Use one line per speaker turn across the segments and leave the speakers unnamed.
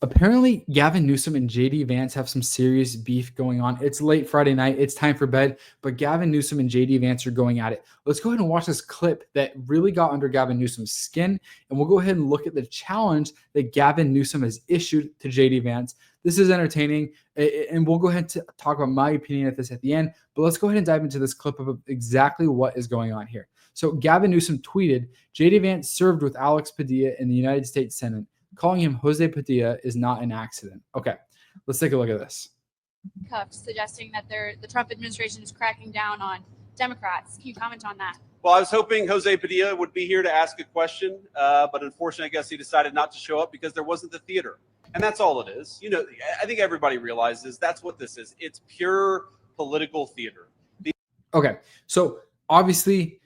Apparently, Gavin Newsom and JD Vance have some serious beef going on. It's late Friday night. It's time for bed, but Gavin Newsom and JD Vance are going at it. Let's go ahead and watch this clip that really got under Gavin Newsom's skin, and we'll go ahead and look at the challenge that Gavin Newsom has issued to JD Vance. This is entertaining, and we'll go ahead and talk about my opinion of this at the end, but let's go ahead and dive into this clip of exactly what is going on here. So Gavin Newsom tweeted, JD Vance served with Alex Padilla in the United States Senate. Calling him Jose Padilla is not an accident. Okay, let's take a look at this.
Suggesting that the Trump administration is cracking down on Democrats. Can you comment on that?
Well, I was hoping Jose Padilla would be here to ask a question, but unfortunately, I guess he decided not to show up because there wasn't the theater. And that's all it is. You know, I think everybody realizes that's what this is. It's pure political theater.
Okay, so obviously,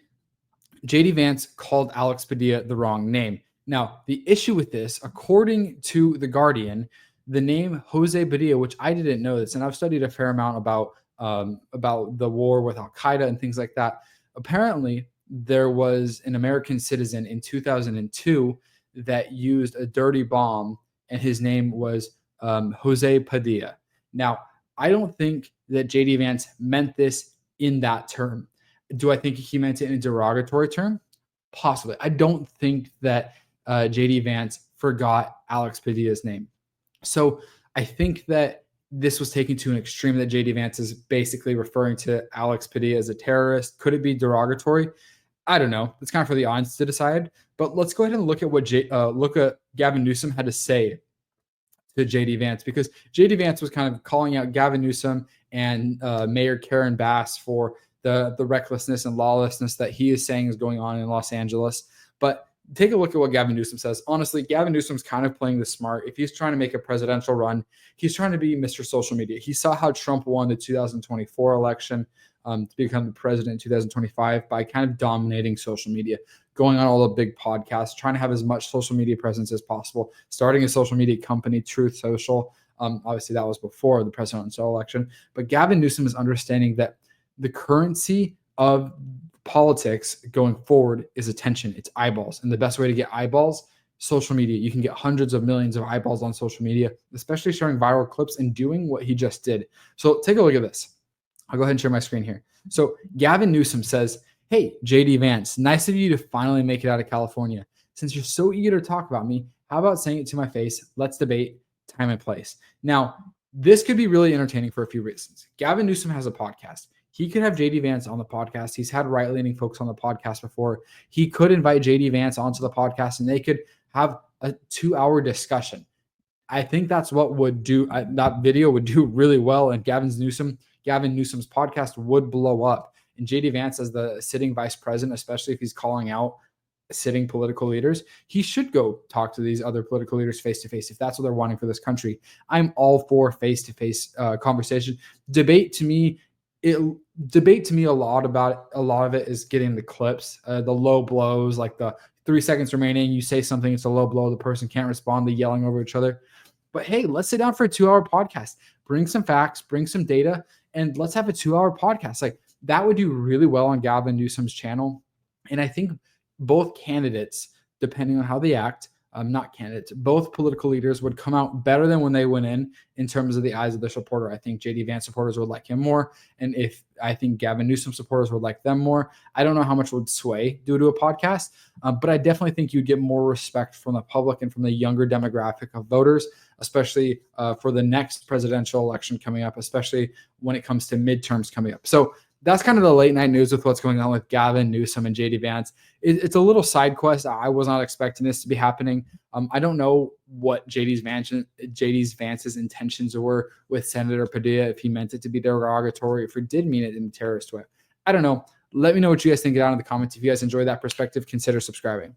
JD Vance called Alex Padilla the wrong name. Now, the issue with this, according to The Guardian, the name Jose Padilla, which I didn't know this, and I've studied a fair amount about the war with Al-Qaeda and things like that. Apparently, there was an American citizen in 2002 that used a dirty bomb, and his name was Jose Padilla. Now, I don't think that JD Vance meant this in that term. Do I think he meant it in a derogatory term? Possibly. I don't think that JD Vance forgot Alex Padilla's name. So I think that this was taken to an extreme that JD Vance is basically referring to Alex Padilla as a terrorist. Could it be derogatory? I don't know. It's kind of for the audience to decide. But let's go ahead and look at what Gavin Newsom had to say to JD Vance, because JD Vance was kind of calling out Gavin Newsom and Mayor Karen Bass for the recklessness and lawlessness that he is saying is going on in Los Angeles. But take a look at what Gavin Newsom says. Honestly, Gavin Newsom's kind of playing the smart. If he's trying to make a presidential run, he's trying to be Mr. Social Media. He saw how Trump won the 2024 election to become the president in 2025 by kind of dominating social media, going on all the big podcasts, trying to have as much social media presence as possible, starting a social media company, Truth Social. Obviously, that was before the presidential election. But Gavin Newsom is understanding that the currency of politics going forward is attention. It's eyeballs. And the best way to get eyeballs, social media. You can get hundreds of millions of eyeballs on social media, especially sharing viral clips and doing what he just did. So take a look at this. I'll go ahead and share my screen here. So Gavin Newsom says, hey, JD Vance, nice of you to finally make it out of California. Since you're so eager to talk about me, how about saying it to my face? Let's debate time and place. Now, this could be really entertaining for a few reasons. Gavin Newsom has a podcast. He could have JD Vance on the podcast. He's had right-leaning folks on the podcast before. He could invite JD Vance onto the podcast, and they could have a 2-hour discussion. I think that's what would do. That video would do really well, and Gavin Newsom's podcast would blow up. And JD Vance, as the sitting vice president, especially if he's calling out sitting political leaders, he should go talk to these other political leaders face-to-face if that's what they're wanting for this country. I'm all for face-to-face conversation. Debate to me, a lot of it is getting the clips, the low blows, like the 3 seconds remaining, you say something, it's a low blow, the person can't respond, they're yelling over each other. But hey, let's sit down for a 2-hour podcast, bring some facts, bring some data, and let's have a 2-hour podcast. Like, that would do really well on Gavin Newsom's channel. And I think both candidates, depending on how they act, not candidates, both political leaders would come out better than when they went in terms of the eyes of the supporter. I think JD Vance supporters would like him more. And I think Gavin Newsom supporters would like them more. I don't know how much would sway due to a podcast, but I definitely think you'd get more respect from the public and from the younger demographic of voters, especially for the next presidential election coming up, especially when it comes to midterms coming up. So that's kind of the late night news with what's going on with Gavin Newsom and JD Vance. It's a little side quest. I was not expecting this to be happening. I don't know what JD Vance's intentions were with Senator Padilla, if he meant it to be derogatory, if he did mean it in a terrorist way. I don't know. Let me know what you guys think down in the comments. If you guys enjoy that perspective, consider subscribing.